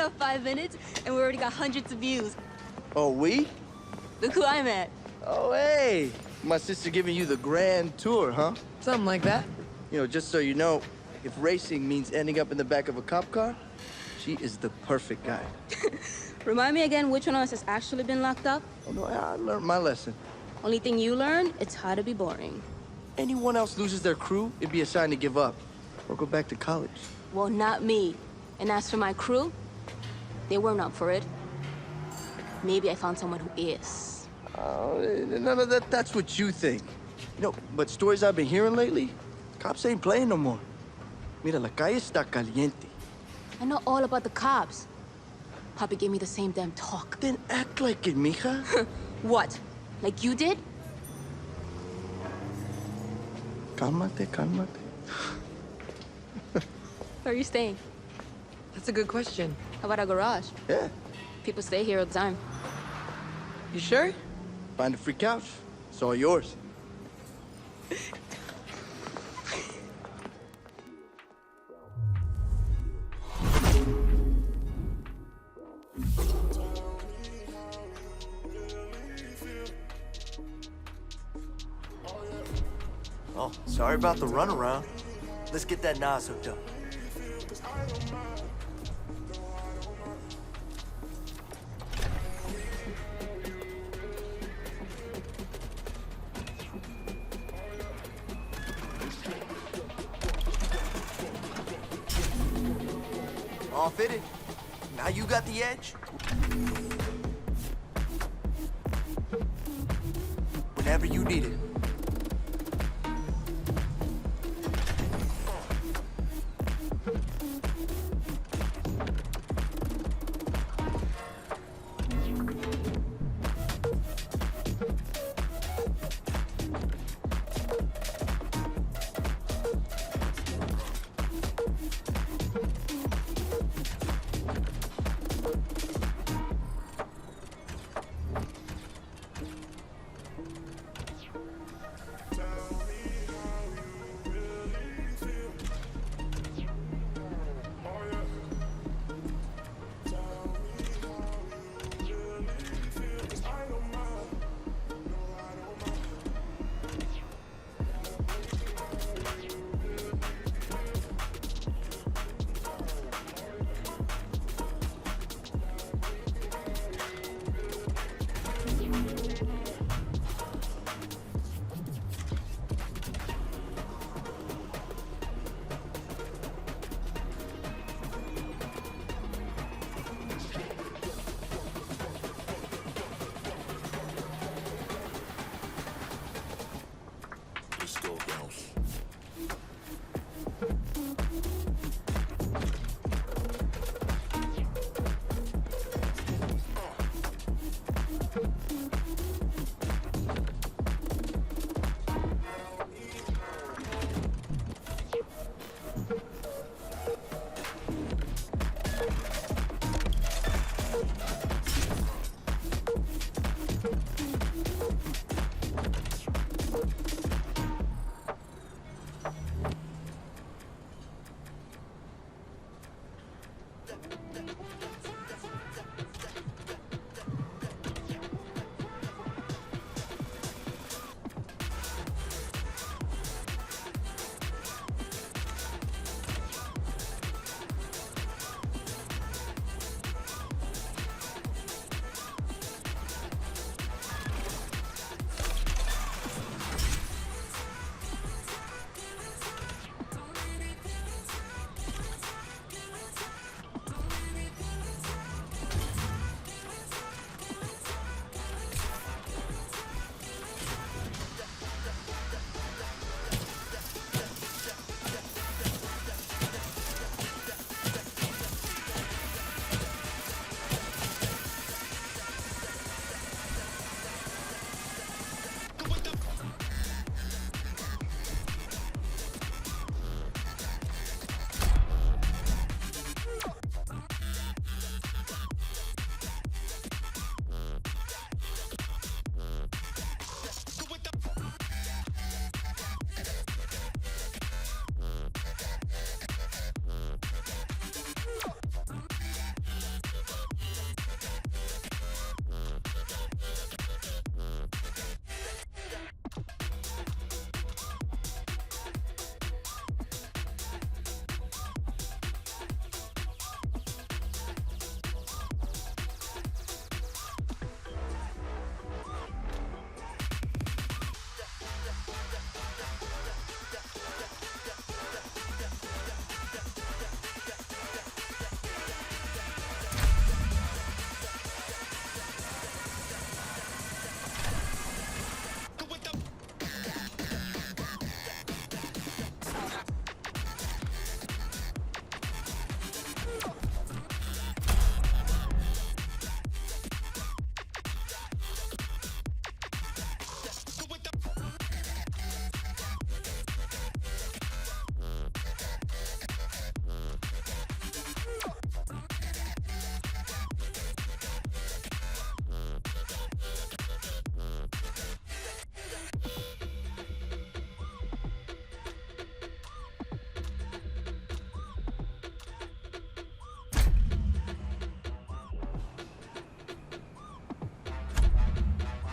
up 5 minutes, and we already got hundreds of views. Oh, we? Look who I'm at. Oh, hey. My sister giving you the grand tour, huh? Something like that. You know, just so you know, if racing means ending up in the back of a cop car, she is the perfect guy. Remind me again which one of us has actually been locked up? Oh, no, I learned my lesson. Only thing you learned, it's how to be boring. Anyone else loses their crew, it'd be a sign to give up or go back to college. Well, not me. And as for my crew, they weren't up for it. Maybe I found someone who is. Oh, none of that, that's what you think. You know, but stories I've been hearing lately, cops ain't playing no more. Mira, la calle está caliente. I know all about the cops. Papi gave me the same damn talk. Then act like it, mija. What? Like you did? Cálmate, cálmate. Where are you staying? That's a good question. How about a garage? Yeah, People stay here all the time. You sure? find a free couch. It's all yours. Oh, sorry about the runaround. Let's get that Nas hooked up. All fitted. Now you got the edge. Whenever you need it.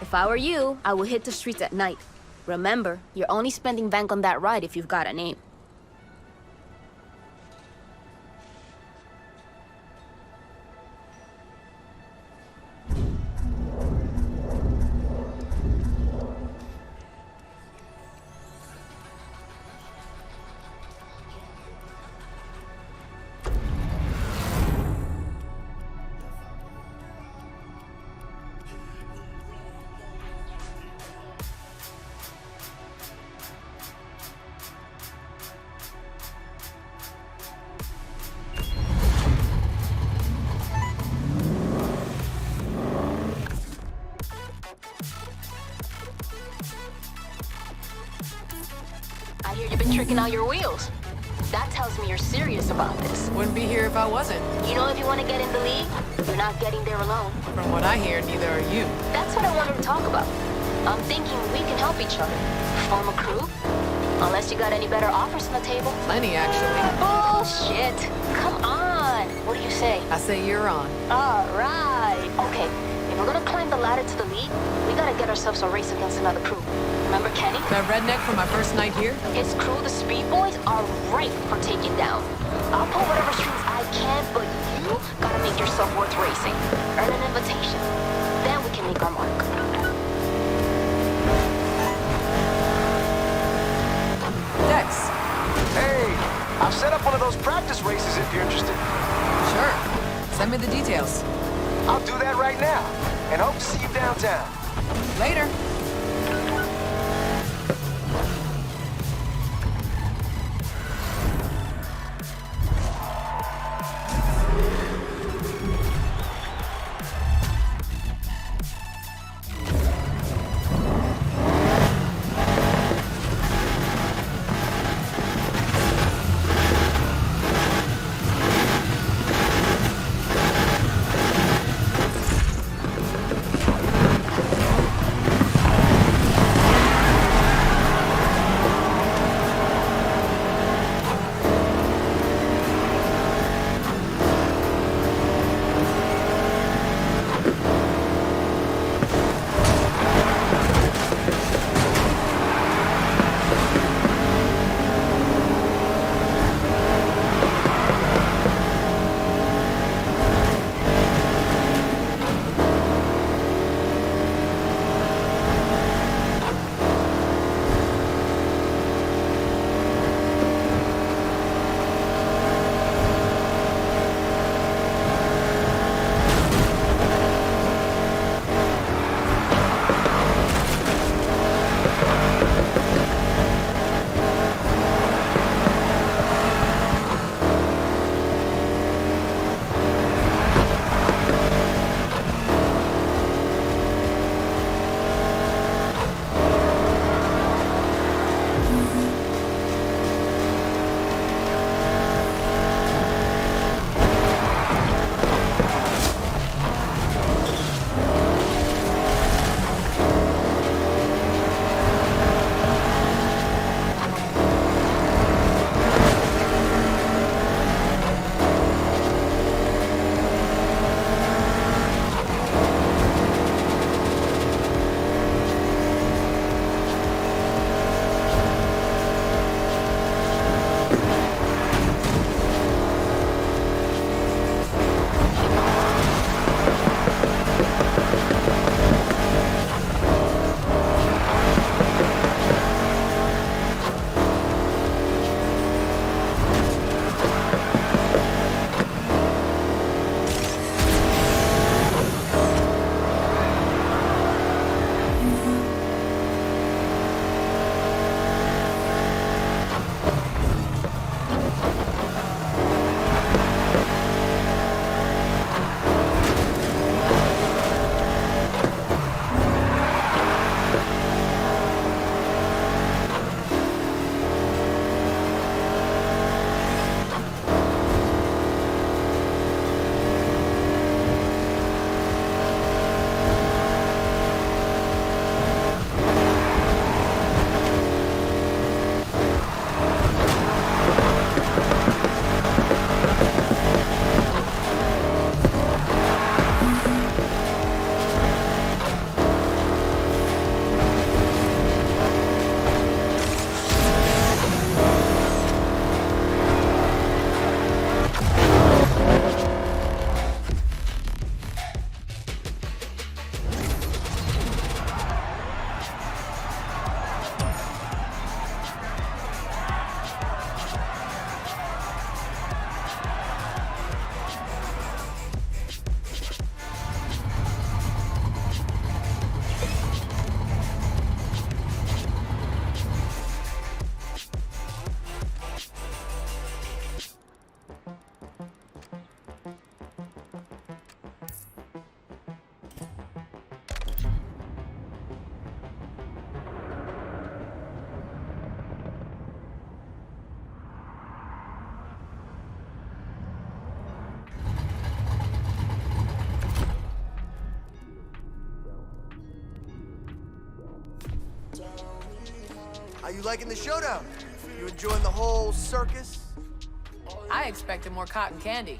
If I were you, I would hit the streets at night. Remember, you're only spending bank on that ride if you've got a name. I hear you've been tricking out your wheels. That tells me you're serious about this. Wouldn't be here if I wasn't. You know, if you want to get in the league, you're not getting there alone. From what I hear, neither are you. That's what I wanted to talk about. I'm thinking we can help each other. Form a crew? Unless you got any better offers on the table. Plenty, actually. Bullshit! Come on! What do you say? I say you're on. Alright. Okay, if we're gonna climb the ladder to the league, we gotta get ourselves a race against another crew. Remember Kenny? That redneck from my first night here? His crew, the Speed Boys, are ripe for taking down. I'll pull whatever strings I can, but you gotta make yourself worth racing. Earn an invitation. Then we can make our mark. Dex. Hey, I've set up one of those practice races if you're interested. Sure. Send me the details. I'll do that right now, and hope to see you downtown. Later. How you liking the showdown? You enjoying the whole circus? I expected more cotton candy.